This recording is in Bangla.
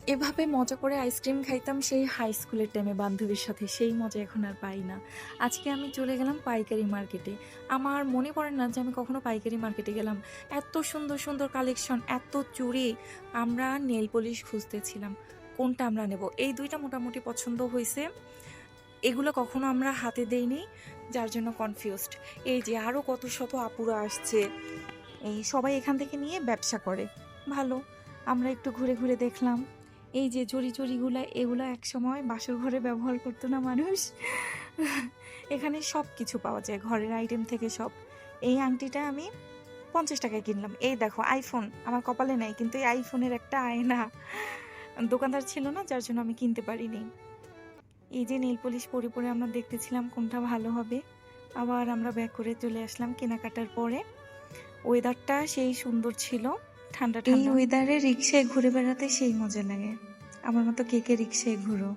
এভাবে মজা করে আইসক্রিম খাইতাম সেই হাই স্কুলের টাইমে বান্ধবীর সাথে, সেই মজা এখন আর পাই না। আজকে আমি চলে গেলাম পাইকারি মার্কেটে। আমার মনে পড়ে না যে আমি কখনো পাইকারি মার্কেটে গেলাম। এত সুন্দর, সুন্দর কালেকশন, এত চুড়ি। আমরা নেল পলিশ খুঁজতেছিলাম। কোনটা আমরা নেব? এই ২ টা মোটামুটি পছন্দ হইছে। এগুলো কখনো আমরা হাতে দেইনি, যার জন্য কনফিউজড। এই যে আরো কত শত আপুরা আসছে। এই সবাই এখান থেকে নিয়ে ব্যবসা করে। ভালো। আমরা একটু ঘুরে, ঘুরে দেখলাম। এই যে জড়ি-টড়িগুলা এগুলা একসময় বাসর ঘরে ব্যবহার করতো না মানুষ? এখানে সবকিছু পাওয়া যায়, ঘরের আইটেম থেকে সব। এই আংটিটা আমি ৳৫০ কিনলাম। এই দেখো আইফোন, আমার কপালে নাই কিন্তু এই আইফোনের একটা আয়না। দোকানদার ছিল না যার জন্য আমি কিনতে পারিনি। এই যে নেইল পলিশ পরে, পরে আমরা দেখতেছিলাম কোনটা ভালো হবে। আবার আমরা ব্যাক করে চলে আসলাম কেনাকাটার পরে। ওয়েদারটা সেই সুন্দর ছিল, ঠান্ডা, এই ঠান্ডা। ওয়েদারে রিক্সায় ঘুরে বেড়াতে সেই মজা লাগে। আমার মতো কে, কে রিক্সায় ঘুরো?